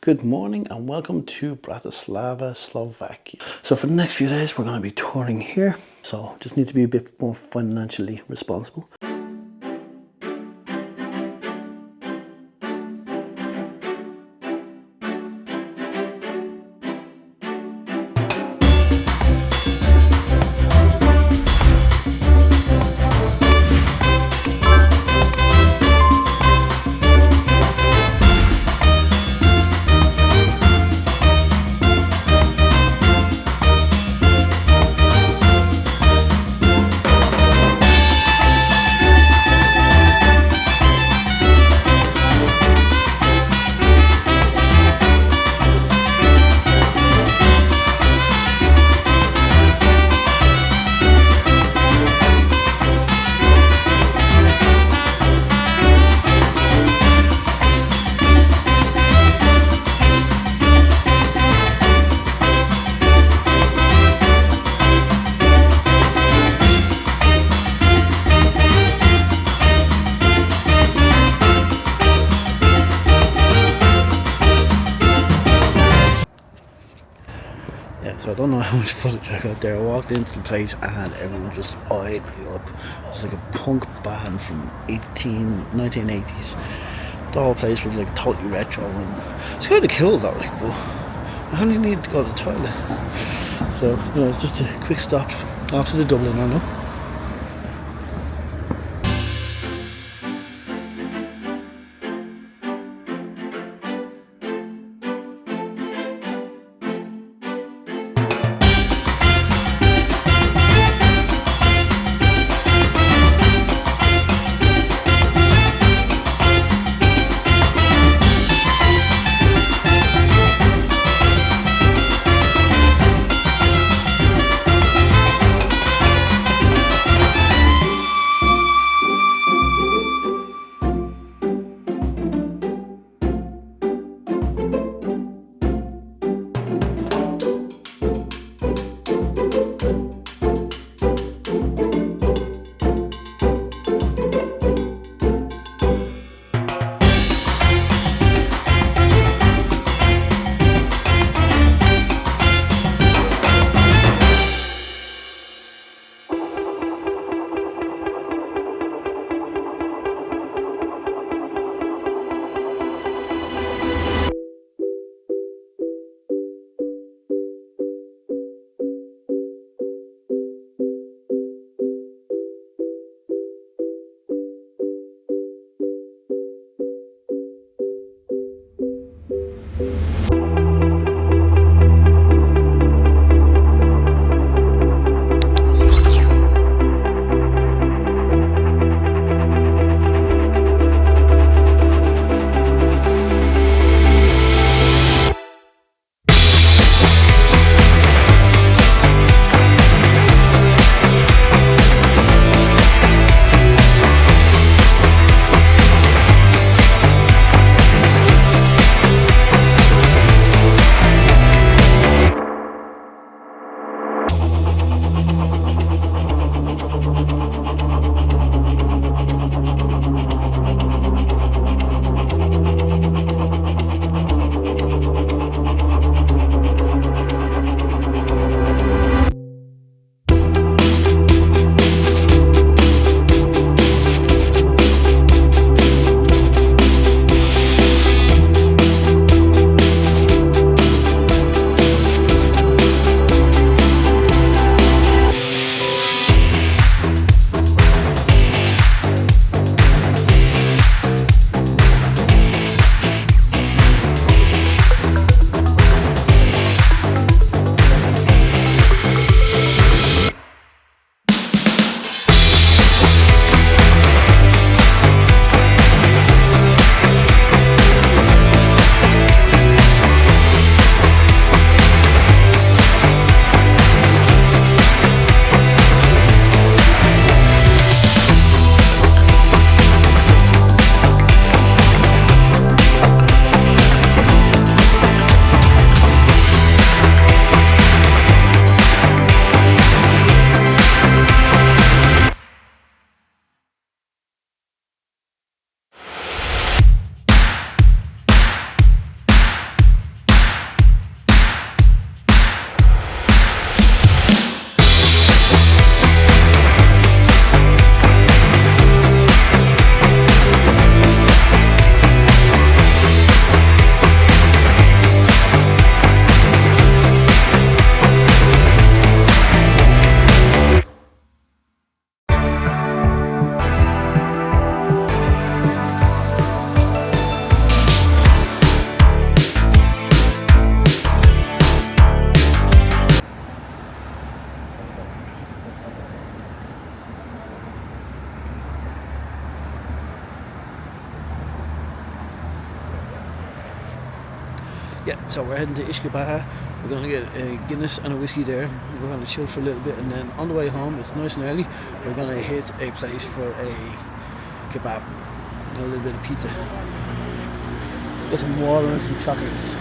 Good morning and welcome to Bratislava, Slovakia. So for the next few days we're going to be touring here, so just need to be a bit more financially responsible. So I don't know how much footage I got there. I walked into the place and everyone just eyed me up. It was like a punk band from 1980s. The whole place was like totally retro and it's kind of cool though, like, but I only need to go to the toilet. So, it's just a quick stop after the Dublin, I know. Yeah, so we're heading to Ishkabaha. We're going to get a Guinness and a whiskey there. We're going to chill for a little bit, and then on the way home, it's nice and early, we're going to hit a place for a kebab and a little bit of pizza. Get some water and some chocolates.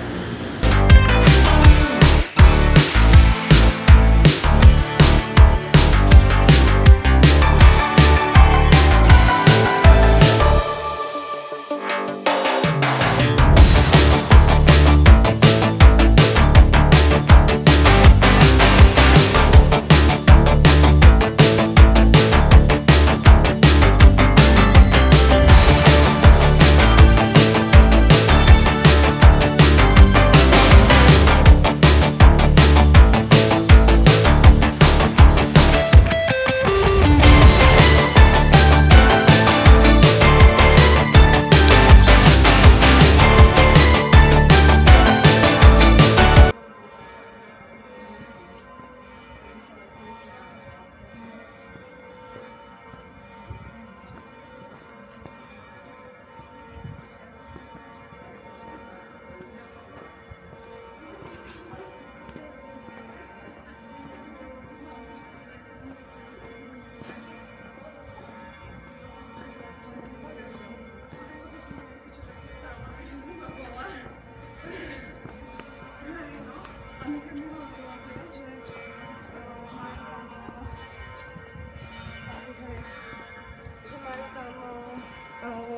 Že majú tam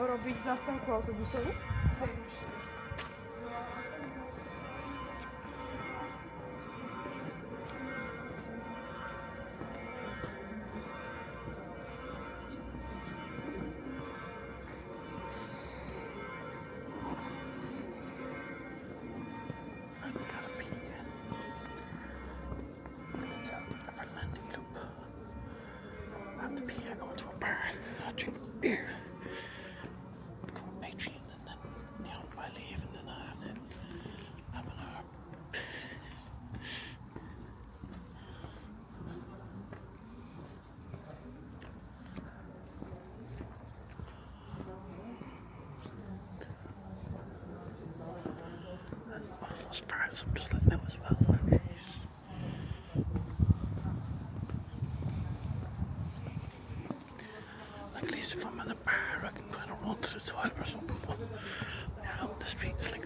robiť zastávku autobusovú. Beer, go on Patreon, and then I leave, and then I have to have an hour. As far as I'm just letting know as well. At least if I'm in a bar, I can kind of run to the toilet or something. But out in the streets, like